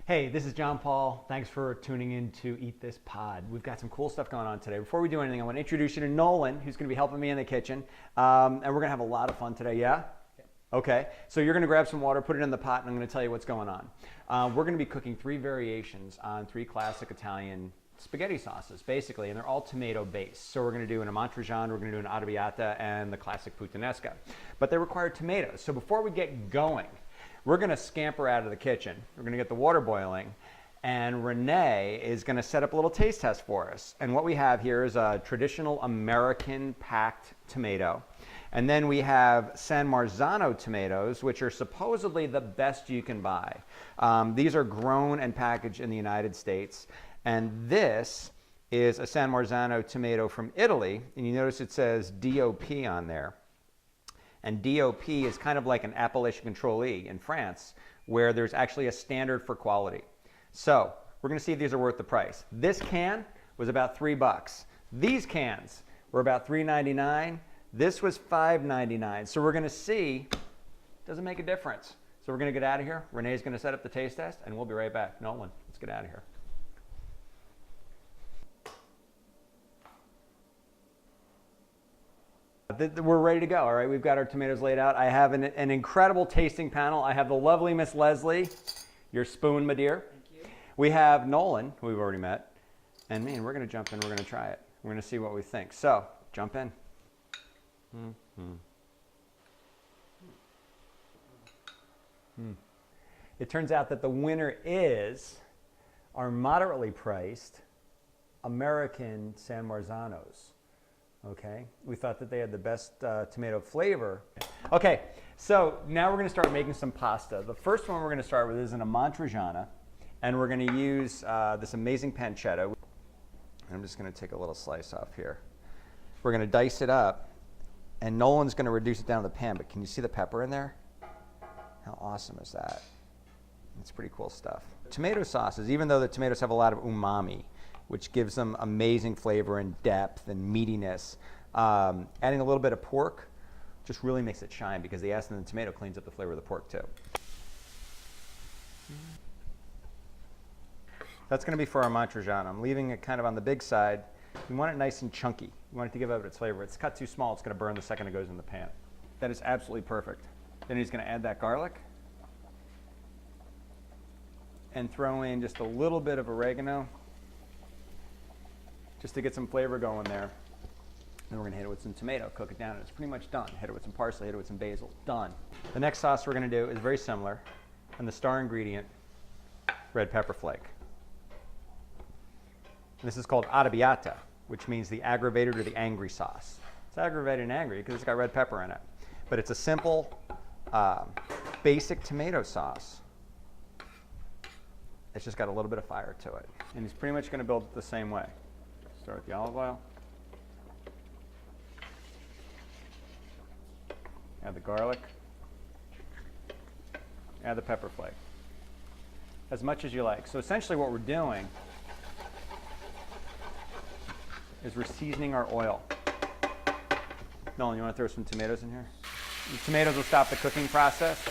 Hey, this is Jon-Paul. Thanks for tuning in to Eat This Pod. We've got some cool stuff going on today. Before we do anything, I want to introduce you to Nolan, who's going to be helping me in the kitchen. And we're going to have a lot of fun today, yeah? Okay, so you're going to grab some water, put it in the pot, and I'm going to tell you what's going on. We're going to be cooking 3 variations on 3 classic Italian spaghetti sauces, basically, and they're all tomato-based. So we're going to do an amatriciana, we're going to do an arrabbiata, and the classic puttanesca. But they require tomatoes. So before we get going, we're going to scamper out of the kitchen. We're going to get the water boiling, and Renee is going to set up a little taste test for us. And what we have here is a traditional American packed tomato. And then we have San Marzano tomatoes, which are supposedly the best you can buy. These are grown and packaged in the United States. And this is a San Marzano tomato from Italy. And you notice it says DOP on there. And DOP is kind of like an appellation contrôlée in France, where there's actually a standard for quality. So we're going to see if these are worth the price. This can was about $3. These cans were about $3.99. This was $5.99. So we're going to see, does it make a difference? So we're going to get out of here. Renee's going to set up the taste test, and we'll be right back. Nolan, let's get out of here. We're ready to go, all right? We've got our tomatoes laid out. I have an incredible tasting panel. I have the lovely Miss Leslie, your spoon, my dear. Thank you. We have Nolan, who we've already met. And me, and we're going to jump in. We're going to try it. We're going to see what we think. So, jump in. It turns out that the winner is our moderately priced American San Marzanos. Okay, we thought that they had the best tomato flavor. Okay, so now we're going to start making some pasta. The first one we're going to start with is an amatriciana, and we're going to use this amazing pancetta. I'm just going to take a little slice off here. We're going to dice it up, and Nolan's going to reduce it down to the pan, but can you see the pepper in there? How awesome is that? It's pretty cool stuff. Tomato sauces, even though the tomatoes have a lot of umami, which gives them amazing flavor and depth and meatiness. Adding a little bit of pork just really makes it shine because the acid in the tomato cleans up the flavor of the pork too. That's going to be for our amatriciana. I'm leaving it kind of on the big side. We want it nice and chunky. We want it to give out its flavor. It's cut too small, it's going to burn the second it goes in the pan. That is absolutely perfect. Then he's going to add that garlic and throw in just a little bit of oregano, just to get some flavor going there. Then we're going to hit it with some tomato, cook it down, and it's pretty much done. Hit it with some parsley, hit it with some basil, done. The next sauce we're going to do is very similar, and the star ingredient, red pepper flake. And this is called arrabbiata, which means the aggravated or the angry sauce. It's aggravated and angry because it's got red pepper in it. But it's a simple, basic tomato sauce. It's just got a little bit of fire to it. And he's pretty much going to build it the same way. Start with the olive oil. Add the garlic. Add the pepper flake. As much as you like. So essentially what we're doing is we're seasoning our oil. Nolan, you want to throw some tomatoes in here? The tomatoes will stop the cooking process.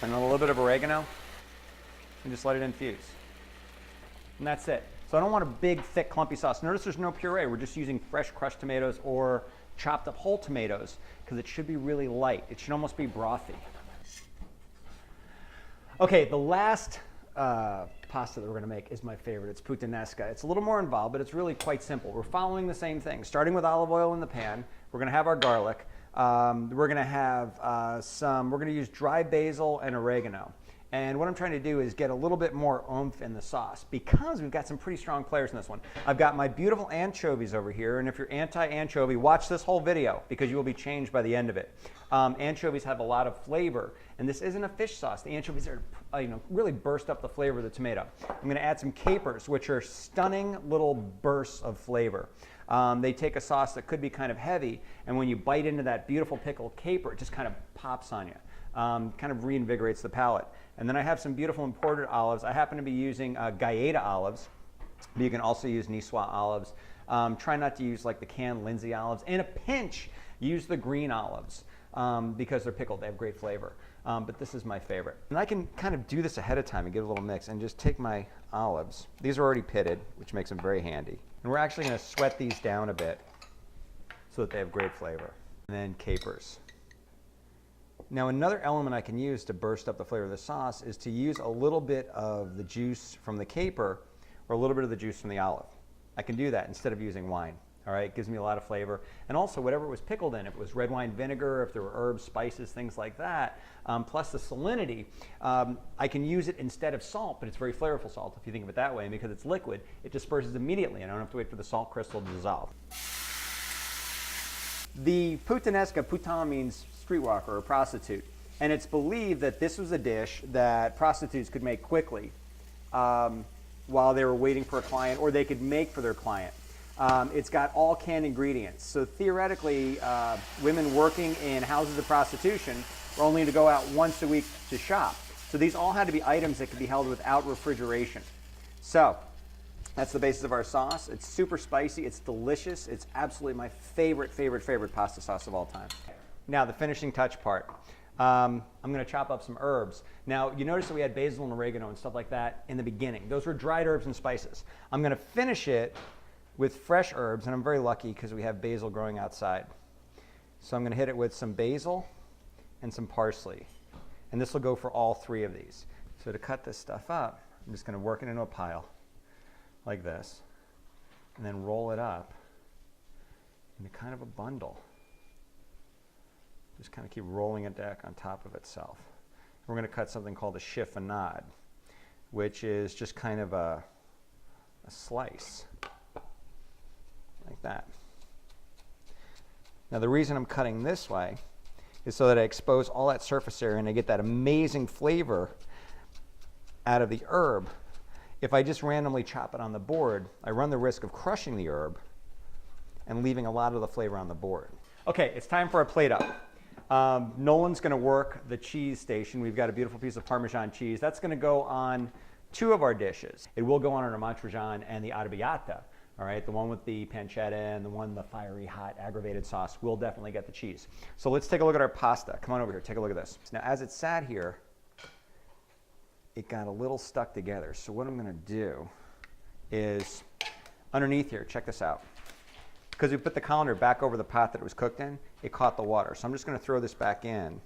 And a little bit of oregano. And just let it infuse. And that's it. So I don't want a big, thick, clumpy sauce. Notice there's no puree. We're just using fresh crushed tomatoes or chopped up whole tomatoes because it should be really light. It should almost be brothy. Okay, the last pasta that we're going to make is my favorite. It's puttanesca. It's a little more involved, but it's really quite simple. We're following the same thing. Starting with olive oil in the pan. We're going to have our garlic. We're going to have we're going to use dry basil and oregano. And what I'm trying to do is get a little bit more oomph in the sauce because we've got some pretty strong flavors in this one. I've got my beautiful anchovies over here, and if you're anti-anchovy, watch this whole video because you will be changed by the end of it. Anchovies have a lot of flavor, and this isn't a fish sauce. The anchovies are, really burst up the flavor of the tomato. I'm going to add some capers, which are stunning little bursts of flavor. They take a sauce that could be kind of heavy, and when you bite into that beautiful pickled caper, it just kind of pops on you. Kind of reinvigorates the palate. And then I have some beautiful imported olives. I happen to be using Gaeta olives, but you can also use Niçoise olives. Try not to use like the canned Lindsay olives. In a pinch, use the green olives because they're pickled. They have great flavor. but this is my favorite. And I can kind of do this ahead of time and give it a little mix and just take my olives. These are already pitted, which makes them very handy. And we're actually going to sweat these down a bit so that they have great flavor. And then capers. Now another element I can use to burst up the flavor of the sauce is to use a little bit of the juice from the caper or a little bit of the juice from the olive. I can do that instead of using wine. All right, it gives me a lot of flavor. And also whatever it was pickled in, if it was red wine vinegar, if there were herbs, spices, things like that, plus the salinity, I can use it instead of salt, but it's very flavorful salt if you think of it that way. And because it's liquid, it disperses immediately and I don't have to wait for the salt crystal to dissolve. The puttanesca, puttana means streetwalker or prostitute. And it's believed that this was a dish that prostitutes could make quickly while they were waiting for a client, or they could make for their client. It's got all canned ingredients. So theoretically, women working in houses of prostitution were only to go out once a week to shop. So these all had to be items that could be held without refrigeration. So that's the basis of our sauce. It's super spicy. It's delicious. It's absolutely my favorite pasta sauce of all time. Now the finishing touch part. I'm going to chop up some herbs. Now you notice that we had basil and oregano and stuff like that in the beginning. Those were dried herbs and spices. I'm going to finish it with fresh herbs, and I'm very lucky because we have basil growing outside. So I'm going to hit it with some basil and some parsley. And this will go for all three of these. So to cut this stuff up, I'm just going to work it into a pile like this, and then roll it up into kind of a bundle. Just kind of keep rolling it back on top of itself. We're going to cut something called a chiffonade, which is just kind of a slice. Like that. Now the reason I'm cutting this way is so that I expose all that surface area and I get that amazing flavor out of the herb. If I just randomly chop it on the board, I run the risk of crushing the herb and leaving a lot of the flavor on the board. Okay, it's time for a plate up. Nolan's going to work the cheese station. We've got a beautiful piece of Parmesan cheese. That's going to go on two of our dishes. It will go on our Montrejan and the arrabbiata. All right, the one with the pancetta and the one, the fiery, hot, aggravated sauce, will definitely get the cheese. So let's take a look at our pasta. Come on over here, take a look at this. Now, as it sat here, it got a little stuck together. So what I'm going to do is, underneath here, check this out. Because we put the colander back over the pot that it was cooked in, it caught the water. So I'm just going to throw this back in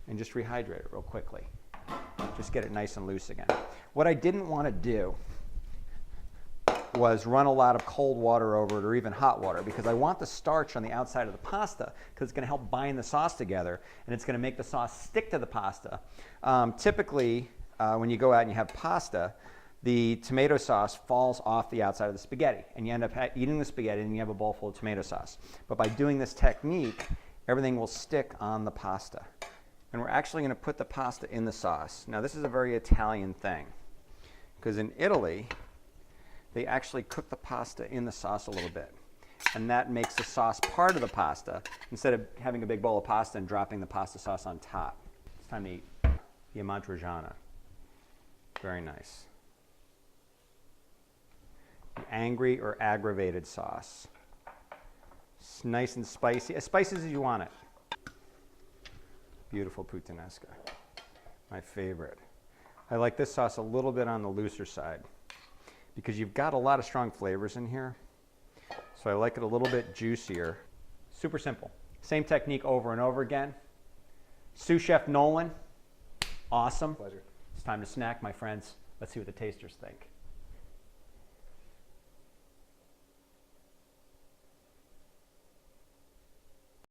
and just rehydrate it real quickly. Just get it nice and loose again. What I didn't want to do was run a lot of cold water over it or even hot water, because I want the starch on the outside of the pasta because it's going to help bind the sauce together and it's going to make the sauce stick to the pasta. Typically, when you go out and you have pasta, the tomato sauce falls off the outside of the spaghetti and you end up eating the spaghetti and you have a bowl full of tomato sauce. But by doing this technique, everything will stick on the pasta. And we're actually going to put the pasta in the sauce. Now this is a very Italian thing, because in Italy, they actually cook the pasta in the sauce a little bit. And that makes the sauce part of the pasta, instead of having a big bowl of pasta and dropping the pasta sauce on top. It's time to eat the Montrejan. Very nice. The angry or aggravated sauce. It's nice and spicy, as spicy as you want it. Beautiful puttanesca. My favorite. I like this sauce a little bit on the looser side, because you've got a lot of strong flavors in here. So I like it a little bit juicier. Super simple. Same technique over and over again. Sous Chef Nolan, awesome. Pleasure. It's time to snack, my friends. Let's see what the tasters think.